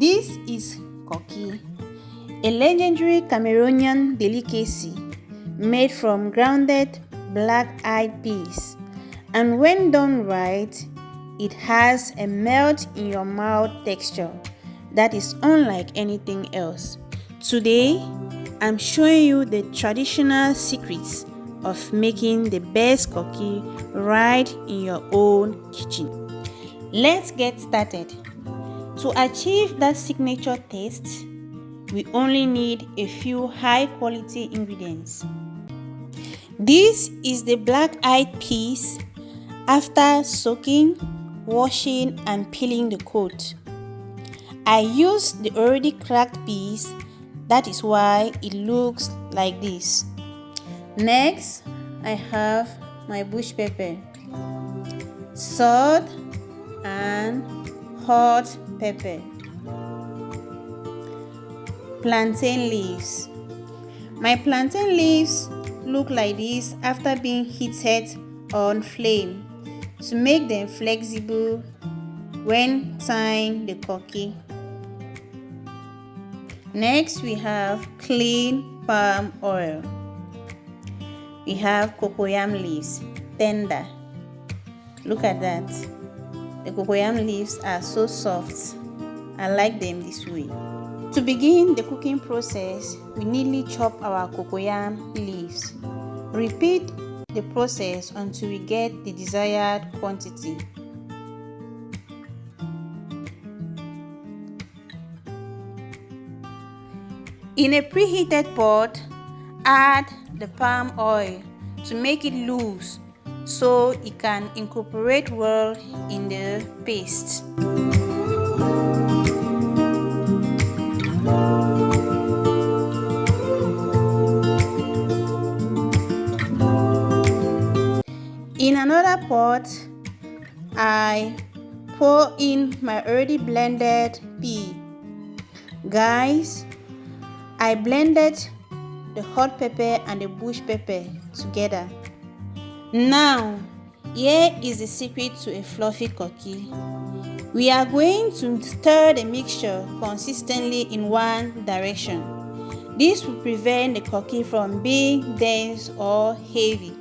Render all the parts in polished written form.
This is Koki, a legendary Cameroonian delicacy made from grounded black-eyed peas, and when done right, it has a melt-in-your-mouth texture that is unlike anything else. Today, I'm showing you the traditional secrets of making the best Koki right in your own kitchen. Let's get started. To achieve that signature taste, we only need a few high-quality ingredients. This is the black-eyed peas after soaking, washing, and peeling the coat. I used the already cracked peas, that is why it looks like this. Next, I have my bush pepper, salt, and hot pepper. Plantain leaves. My plantain leaves look like this after being heated on flame to make them flexible when tying the Koki. Next, we have clean palm oil. We have cocoyam leaves, tender. Look at that. The cocoyam leaves are so soft. I like them this way. To begin the cooking process, we neatly chop our cocoyam leaves. Repeat the process until we get the desired quantity. In a preheated pot, add the palm oil to make it loose so it can incorporate well in the paste. In another pot, I pour in my already blended pea. Guys, I blended the hot pepper and the bush pepper together. Now, here is the secret to a fluffy Koki. We are going to stir the mixture consistently in one direction. This will prevent the Koki from being dense or heavy.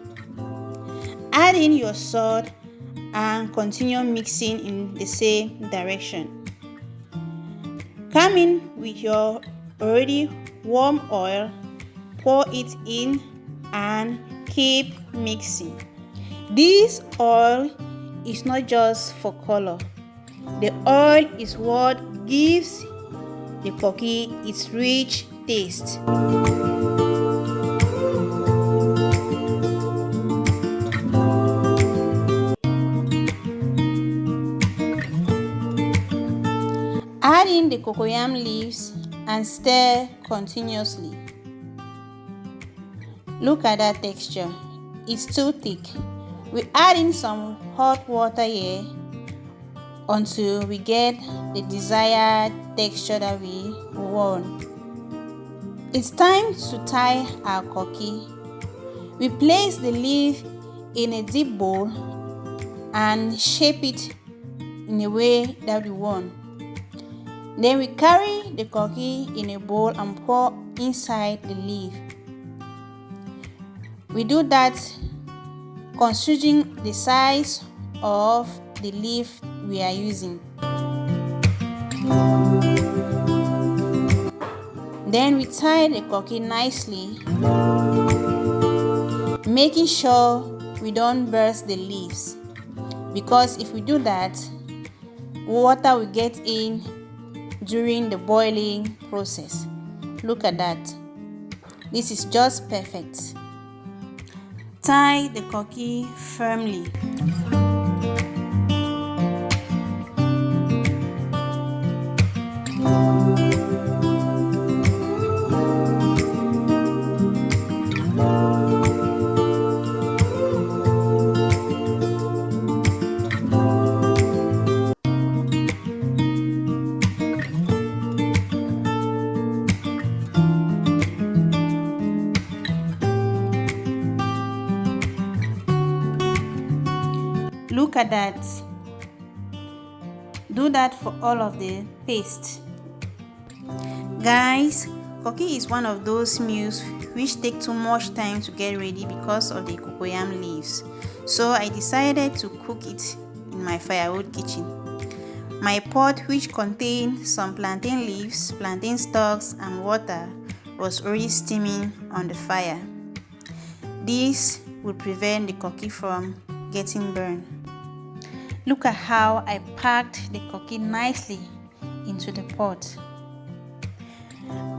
Add in your salt and continue mixing in the same direction. Come in with your already warm oil, pour it in and keep mixing. This oil is not just for color. The oil is what gives the Koki its rich taste. Add in the cocoyam leaves and stir continuously. Look at that texture. It's too thick. We add in some hot water here until we get the desired texture that we want. It's time to tie our Koki. We place the leaf in a deep bowl and shape it in a way that we want. Then we carry the Koki in a bowl and pour inside the leaf. We do that considering the size of the leaf we are using. Then we tie the Koki nicely, making sure we don't burst the leaves, because if we do that, water will get in during the boiling process. Look at that. This is just perfect. Tie the Koki firmly. Look at that. Do that for all of the paste. Guys, Koki is one of those meals which take too much time to get ready because of the cocoyam leaves. So I decided to cook it in my firewood kitchen. My pot, which contained some plantain leaves, plantain stalks and water, was already steaming on the fire. This will prevent the Koki from getting burned. Look at how I packed the Koki nicely into the pot.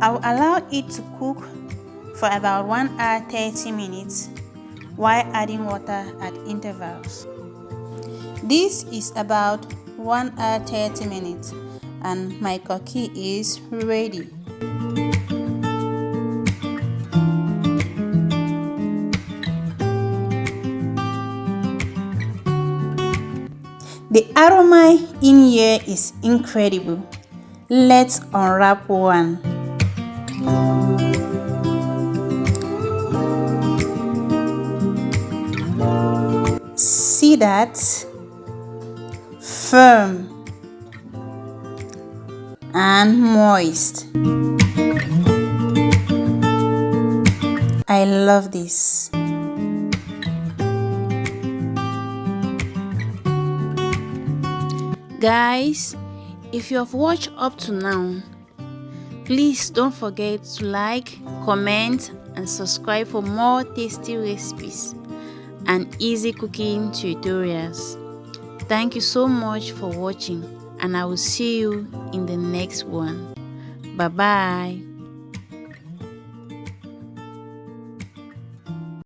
I'll allow it to cook for about 1 hour 30 minutes while adding water at intervals. This is about 1 hour 30 minutes and my Koki is ready. The aroma in here is incredible. Let's unwrap one. See that? Firm and moist. I love this. Guys, if you have watched up to now, please don't forget to like, comment and subscribe for more tasty recipes and easy cooking tutorials. Thank you so much for watching and I will see you in the next one. Bye bye.